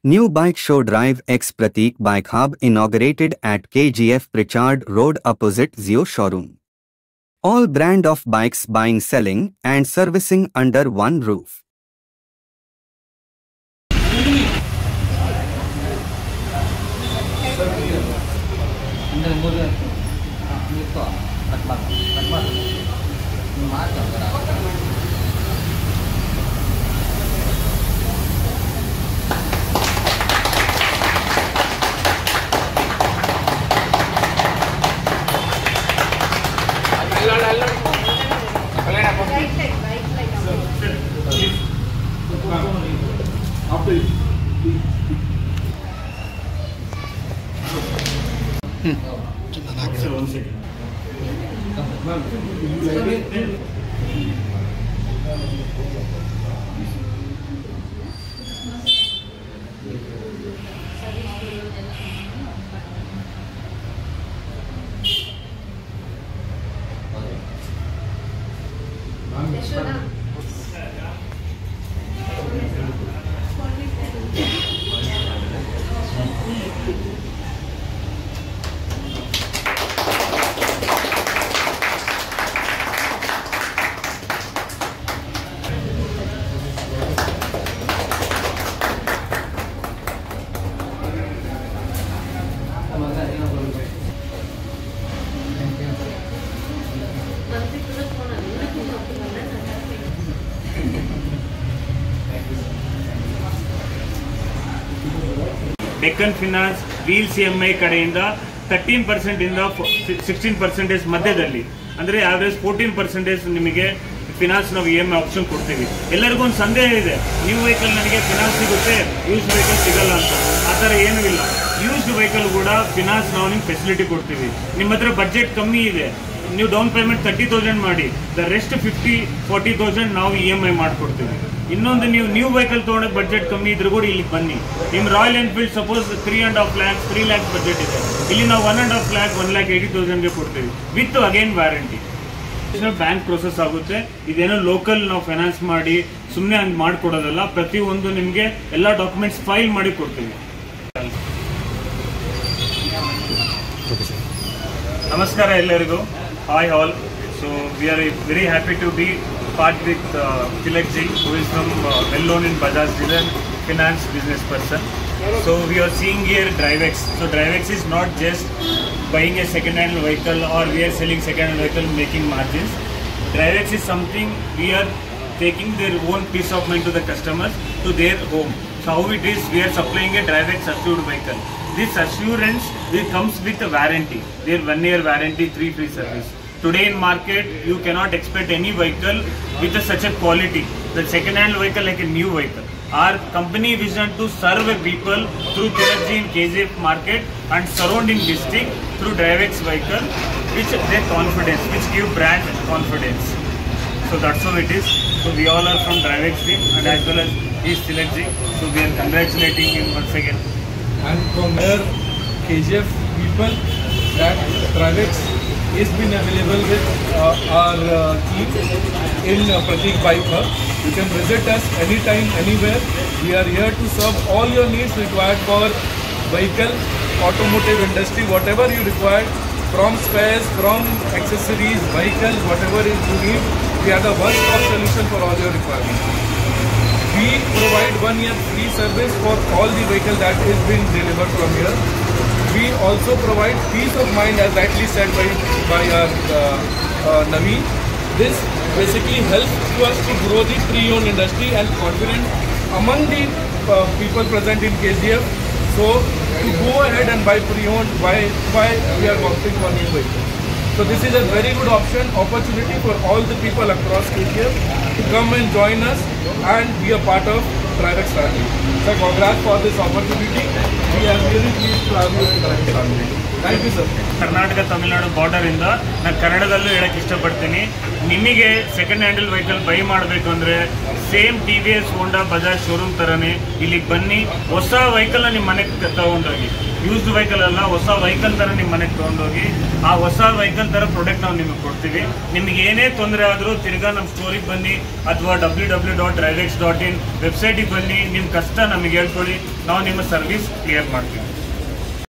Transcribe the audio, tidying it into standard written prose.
New bike show Drive X Prateek Bike Hub inaugurated at KGF Pritchard Road opposite Zio showroom. All brand of bikes buying, selling and servicing under one roof. Deccan Finance Wheels EMI ಕಡೆಯಿಂದ 13% ಇಂದ 16% ಮಧ್ಯದಲ್ಲಿ ಅಂದ್ರೆ average 14% ನಿಮಗೆ finance ನಾವು EMI option ಕೊಡ್ತೀವಿ. ಎಲ್ಲರಿಗೂ ಒಂದು ಸಂದೇಹ ಇದೆ, ನ್ಯೂ ವೆಹಿಕಲ್ ನನಗೆ ಫಿನಾನ್ಸ್ ಸಿಗುತ್ತೆ, ಯೂಸ್ಡ್ ವೆಹಿಕಲ್ ಸಿಗಲ್ಲ ಅಂತ. ಆ ಥರ ಏನೂ ಇಲ್ಲ. ಯೂಸ್ಡ್ ವೆಹಿಕಲ್ ಕೂಡ ಫಿನಾನ್ಸ್ ನಾವು ನಿಮ್ಗೆ ಫೆಸಿಲಿಟಿ ಕೊಡ್ತೀವಿ. ನಿಮ್ಮ ಹತ್ರ ಬಜೆಟ್ ಕಮ್ಮಿ ಇದೆ, ನೀವು ಡೌನ್ ಪೇಮೆಂಟ್ 30,000 ಮಾಡಿ, ದ ರೆಸ್ಟ್ 40,000 ನಾವು EMI ಮಾಡಿಕೊಡ್ತೀವಿ. ಇನ್ನೊಂದು, ನೀವು ನ್ಯೂ ವೆಹಿಕಲ್ ತೊಗೊಳಕ್ಕೆ ಬಜೆಟ್ ಕಮ್ಮಿ ಇದ್ರೂ ಕೂಡ ಇಲ್ಲಿ ಬನ್ನಿ. ನಿಮ್ಮ royal Enfield suppose 3.5 lakhs 3 lakhs budget ಇದೆ, ಇಲ್ಲಿ ನಾವು 1.5 lakh 1,80,000ಗೆ ಕೊಡ್ತೀವಿ with again warranty. Bank process ಆಗುತ್ತೆ. ಇದೇನೋ ಲೋಕಲ್ ನಾವು ಫೈನಾನ್ಸ್ ಮಾಡಿ ಸುಮ್ಮನೆ ಹಂಗೆ ಮಾಡಿಕೊಡೋದಲ್ಲ, ಪ್ರತಿಯೊಂದು ನಿಮಗೆ ಎಲ್ಲ ಡಾಕ್ಯುಮೆಂಟ್ಸ್ ಫೈಲ್ ಮಾಡಿ ಕೊಡ್ತೀವಿ. ನಮಸ್ಕಾರ ಎಲ್ಲರಿಗೂ, hi all. So we are very happy to be part with Tilak ji, who is from well known in Bajaj dealer finance business person. So we are seeing here DriveX. So DriveX is not just buying a second-hand vehicle or we are selling second-hand vehicle making margins. DriveX is something we are taking their own peace of mind to the customers to their home. So how it is, we are supplying a DriveX assured vehicle. This assurance comes with a warranty. Their 1-year warranty, 3 free service. Today in market, you cannot expect any vehicle with such a quality. The second-hand vehicle like a new vehicle. Our company vision to serve people through Tilak ji in KGF market and surrounding district through DriveX vehicle, which their confidence, which give brand confidence. So that's how it is. So we all are from DriveX team and as well as is Tilak ji. So we are congratulating him once again. And from here, KGF people, that DriveX is been available with our team in Prateek Bike Hub. You can visit us anytime, anywhere. We are here to serve all your needs required for vehicle, automotive industry, whatever you require, from spares, from accessories, vehicles, whatever is you need. We are the one-stop solution for all your requirements. We provide 1 year free service for all the vehicles that is being delivered from here. We also provide peace of mind, as rightly said by our Naveen. This basically helps to us to grow the pre-owned industry and confidence among the people present in KGF. So to go ahead and buy pre-owned, why we are opting for new vehicles. So this is a very good opportunity for all the people across KGF to come and join us and be a part of DriveX family. So congrats for this opportunity. We are really pleased to have you in DriveX family. Thank you, sir. Karnataka Tamil Nadu border ಇಂದ ನಾನು ಕನ್ನಡದಲ್ಲೂ ಹೇಳಕ್ಕೆ ಇಷ್ಟಪಡ್ತೀನಿ. ನಿಮಗೆ second handle vehicle by ಮಾಡಬೇಕು ಅಂದರೆ same TVS ಹೋಂಡಾ Bajaj showroom ಥರನೇ ಇಲ್ಲಿಗೆ ಬನ್ನಿ. ಹೊಸ ವೆಹಿಕಲ್ನ ನಿಮ್ಮ ಮನೆಗೆ ತೊಗೊಂಡೋಗಿ, ಯೂಸ್ಡ್ ವೆಹಿಕಲ್ ಅಲ್ಲ, ಹೊಸ ವೆಹಿಕಲ್ ಥರ ನಿಮ್ಮ ಮನೆಗೆ ತೊಗೊಂಡೋಗಿ ಆ ಹೊಸ ವೆಹಿಕಲ್ ಥರ ಪ್ರಾಡಕ್ಟ್ ನಾವು ನಿಮಗೆ ಕೊಡ್ತೀವಿ. ನಿಮಗೆ ಏನೇ ತೊಂದರೆ ಆದರೂ ತಿರ್ಗಾ ನಮ್ಮ ಸ್ಟೋರಿಗೆ ಬನ್ನಿ ಅಥವಾ www.drivex.in ವೆಬ್ಸೈಟಿಗೆ ಬನ್ನಿ, ನಿಮ್ಮ ಕಷ್ಟ ನಮಗೆ ಹೇಳ್ಕೊಳ್ಳಿ, ನಾವು ನಿಮ್ಮ ಸರ್ವಿಸ್ ಕ್ಲಿಯರ್ ಮಾಡ್ತೀವಿ.